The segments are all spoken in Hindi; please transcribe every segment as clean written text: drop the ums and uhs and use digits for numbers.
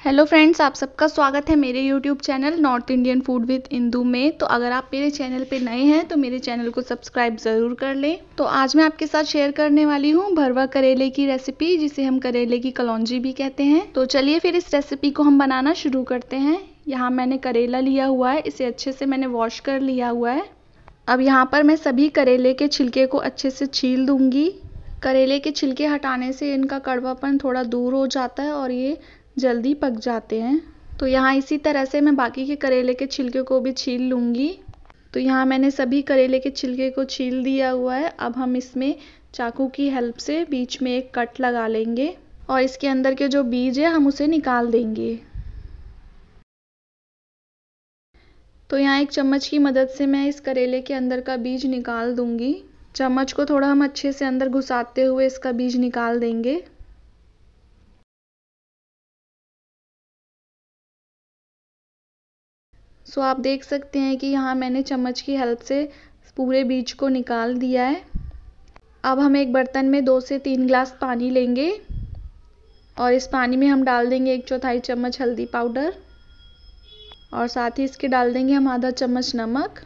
हेलो फ्रेंड्स, आप सबका स्वागत है मेरे YouTube channel north Indian food with Indu में। तो अगर आप मेरे चैनल पे नए हैं तो मेरे चैनल को सब्सक्राइब ज़रूर कर लें। तो आज मैं आपके साथ शेयर करने वाली हूँ भरवा करेले की रेसिपी, जिसे हम करेले की कलौंजी भी कहते हैं। तो चलिए फिर इस रेसिपी को हम बनाना शुरू करते हैं। यहाँ मैंने करेला लिया हुआ है, इसे अच्छे से मैंने वॉश कर लिया हुआ है। अब यहाँ पर मैं सभी करेले के छिलके को अच्छे से छील दूँगी। करेले के छिलके हटाने से इनका कड़वापन थोड़ा दूर हो जाता है और ये जल्दी पक जाते हैं। तो यहाँ इसी तरह से मैं बाकी के करेले के छिलके को भी छील लूँगी। तो यहाँ मैंने सभी करेले के छिलके को छील दिया हुआ है। अब हम इसमें चाकू की हेल्प से बीच में एक कट लगा लेंगे और इसके अंदर के जो बीज है हम उसे निकाल देंगे। तो यहाँ एक चम्मच की मदद से मैं इस करेले के अंदर का बीज निकाल दूँगी। चम्मच को थोड़ा हम अच्छे से अंदर घुसाते हुए इसका बीज निकाल देंगे। सो आप देख सकते हैं कि यहाँ मैंने चम्मच की हेल्प से पूरे बीज को निकाल दिया है। अब हम एक बर्तन में 2 से 3 ग्लास पानी लेंगे और इस पानी में हम डाल देंगे 1/4 चम्मच हल्दी पाउडर और साथ ही इसके डाल देंगे हम आधा चम्मच नमक।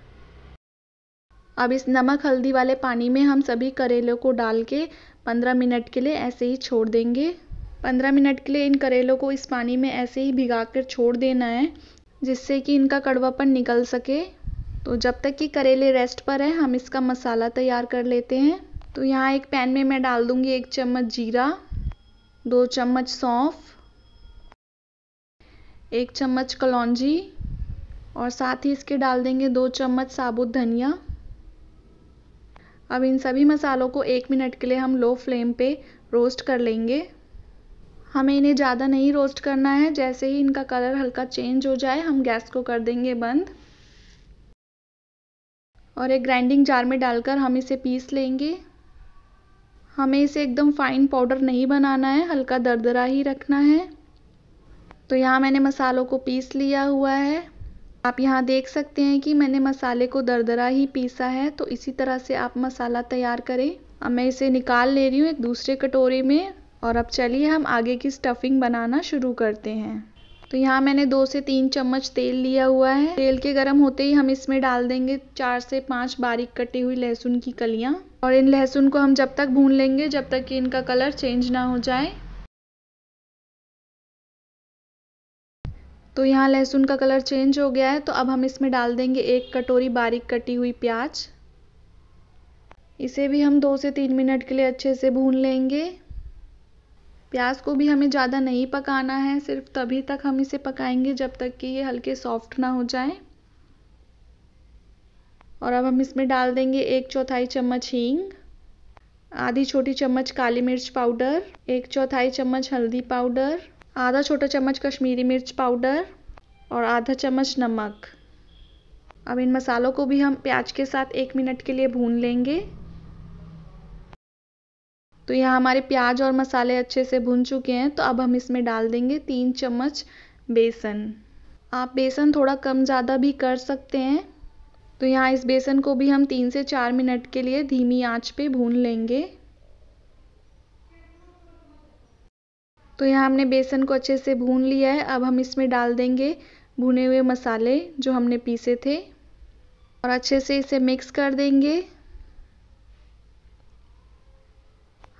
अब इस नमक हल्दी वाले पानी में हम सभी करेलों को डाल के 15 मिनट के लिए ऐसे ही छोड़ देंगे। 15 मिनट के लिए इन करेलों को इस पानी में ऐसे ही भिगाकर छोड़ देना है, जिससे कि इनका कड़वापन निकल सके। तो जब तक कि करेले रेस्ट पर है हम इसका मसाला तैयार कर लेते हैं। तो यहाँ एक पैन में मैं डाल दूँगी 1 चम्मच जीरा, 2 चम्मच सौंफ, 1 चम्मच कलौंजी और साथ ही इसके डाल देंगे 2 चम्मच साबुत धनिया। अब इन सभी मसालों को 1 मिनट के लिए हम लो फ्लेम पे रोस्ट कर लेंगे। हमें इन्हें ज़्यादा नहीं रोस्ट करना है। जैसे ही इनका कलर हल्का चेंज हो जाए हम गैस को कर देंगे बंद और एक ग्राइंडिंग जार में डालकर हम इसे पीस लेंगे। हमें इसे एकदम फाइन पाउडर नहीं बनाना है, हल्का दरदरा ही रखना है। तो यहाँ मैंने मसालों को पीस लिया हुआ है। आप यहाँ देख सकते हैं कि मैंने मसाले को दरदरा ही पीसा है। तो इसी तरह से आप मसाला तैयार करें। अब मैं इसे निकाल ले रही हूँ एक दूसरे कटोरे में और अब चलिए हम आगे की स्टफिंग बनाना शुरू करते हैं। तो यहाँ मैंने 2 से 3 चम्मच तेल लिया हुआ है। तेल के गर्म होते ही हम इसमें डाल देंगे 4 से 5 बारीक कटी हुई लहसुन की कलियाँ और इन लहसुन को हम जब तक भून लेंगे जब तक कि इनका कलर चेंज ना हो जाए। तो यहाँ लहसुन का कलर चेंज हो गया है। तो अब हम इसमें डाल देंगे 1 कटोरी बारीक कटी हुई प्याज। इसे भी हम 2 से 3 मिनट के लिए अच्छे से भून लेंगे। प्याज को भी हमें ज़्यादा नहीं पकाना है, सिर्फ तभी तक हम इसे पकाएंगे जब तक कि ये हल्के सॉफ्ट ना हो जाए। और अब हम इसमें डाल देंगे 1/4 चम्मच हींग, आधी छोटी चम्मच काली मिर्च पाउडर, 1/4 चम्मच हल्दी पाउडर, आधा छोटा चम्मच कश्मीरी मिर्च पाउडर और आधा चम्मच नमक। अब इन मसालों को भी हम प्याज के साथ 1 मिनट के लिए भून लेंगे। तो यहाँ हमारे प्याज और मसाले अच्छे से भुन चुके हैं। तो अब हम इसमें डाल देंगे 3 चम्मच बेसन। आप बेसन थोड़ा कम ज़्यादा भी कर सकते हैं। तो यहाँ इस बेसन को भी हम 3 से 4 मिनट के लिए धीमी आंच पे भून लेंगे। तो यहाँ हमने बेसन को अच्छे से भून लिया है। अब हम इसमें डाल देंगे भुने हुए मसाले जो हमने पीसे थे और अच्छे से इसे मिक्स कर देंगे।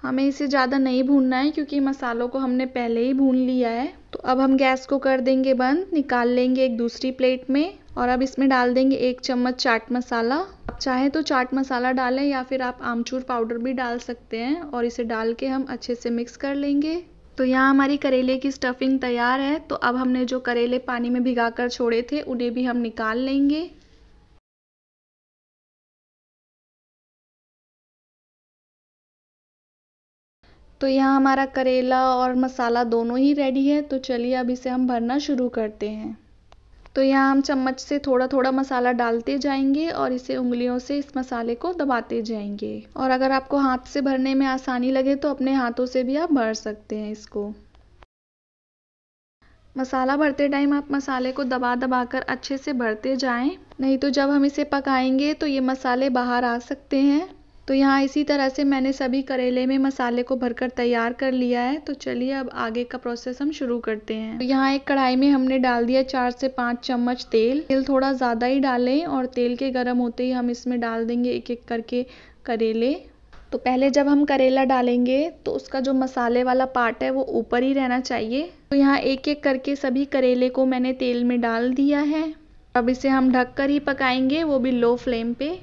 हमें इसे ज़्यादा नहीं भूनना है क्योंकि मसालों को हमने पहले ही भून लिया है। तो अब हम गैस को कर देंगे बंद, निकाल लेंगे एक दूसरी प्लेट में और अब इसमें डाल देंगे 1 चम्मच चाट मसाला। आप चाहे तो चाट मसाला डालें या फिर आप आमचूर पाउडर भी डाल सकते हैं और इसे डाल के हम अच्छे से मिक्स कर लेंगे। तो यहाँ हमारी करेले की स्टफिंग तैयार है। तो अब हमने जो करेले पानी में भिगाकर छोड़े थे उन्हें भी हम निकाल लेंगे। तो यहाँ हमारा करेला और मसाला दोनों ही रेडी है। तो चलिए अब इसे हम भरना शुरू करते हैं। तो यहाँ हम चम्मच से थोड़ा थोड़ा मसाला डालते जाएंगे और इसे उंगलियों से इस मसाले को दबाते जाएंगे। और अगर आपको हाथ से भरने में आसानी लगे तो अपने हाथों से भी आप भर सकते हैं इसको। मसाला भरते टाइम आप मसाले को दबा दबा कर अच्छे से भरते जाएं, नहीं तो जब हम इसे पकाएंगे तो ये मसाले बाहर आ सकते हैं। तो यहाँ इसी तरह से मैंने सभी करेले में मसाले को भरकर तैयार कर लिया है। तो चलिए अब आगे का प्रोसेस हम शुरू करते हैं। तो यहाँ एक कढ़ाई में हमने डाल दिया 4 से 5 चम्मच तेल। तेल थोड़ा ज़्यादा ही डालें और तेल के गर्म होते ही हम इसमें डाल देंगे एक एक करके करेले। तो पहले जब हम करेला डालेंगे तो उसका जो मसाले वाला पार्ट है वो ऊपर ही रहना चाहिए। तो यहाँ एक एक करके सभी करेले को मैंने तेल में डाल दिया है। अब इसे हम ढककर ही पकाएंगे, वो भी लो फ्लेम पे।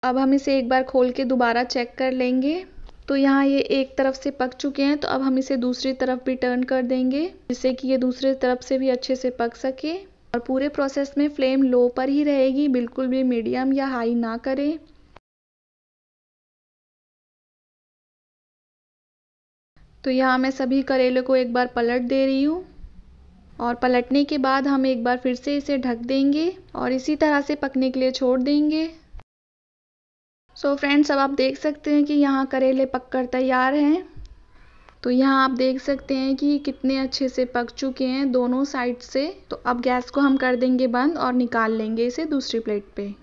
अब हम इसे एक बार खोल के दोबारा चेक कर लेंगे। तो यहाँ ये एक तरफ से पक चुके हैं, तो अब हम इसे दूसरी तरफ भी टर्न कर देंगे जिससे कि ये दूसरी तरफ से भी अच्छे से पक सके। और पूरे प्रोसेस में फ्लेम लो पर ही रहेगी, बिल्कुल भी मीडियम या हाई ना करें। तो यहाँ मैं सभी करेले को एक बार पलट दे रही हूँ और पलटने के बाद हम एक बार फिर से इसे ढक देंगे और इसी तरह से पकने के लिए छोड़ देंगे। सो फ्रेंड्स, अब आप देख सकते हैं कि यहाँ करेले पककर तैयार हैं। तो यहाँ आप देख सकते हैं कि कितने अच्छे से पक चुके हैं दोनों साइड से। तो अब गैस को हम कर देंगे बंद और निकाल लेंगे इसे दूसरी प्लेट पे।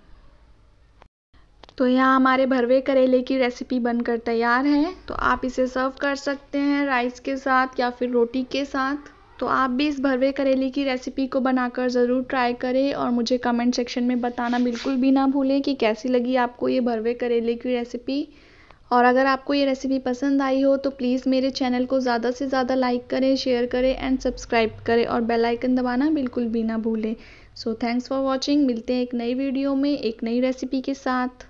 तो यहाँ हमारे भरवे करेले की रेसिपी बनकर तैयार है। तो आप इसे सर्व कर सकते हैं राइस के साथ या फिर रोटी के साथ। तो आप भी इस भरवे करेले की रेसिपी को बनाकर ज़रूर ट्राई करें और मुझे कमेंट सेक्शन में बताना बिल्कुल भी ना भूलें कि कैसी लगी आपको ये भरवे करेले की रेसिपी। और अगर आपको ये रेसिपी पसंद आई हो तो प्लीज़ मेरे चैनल को ज़्यादा से ज़्यादा लाइक करें, शेयर करें एंड सब्सक्राइब करें और बेल आइकन दबाना बिल्कुल भी ना भूलें। So thanks for watching. मिलते हैं एक नई वीडियो में एक नई रेसिपी के साथ।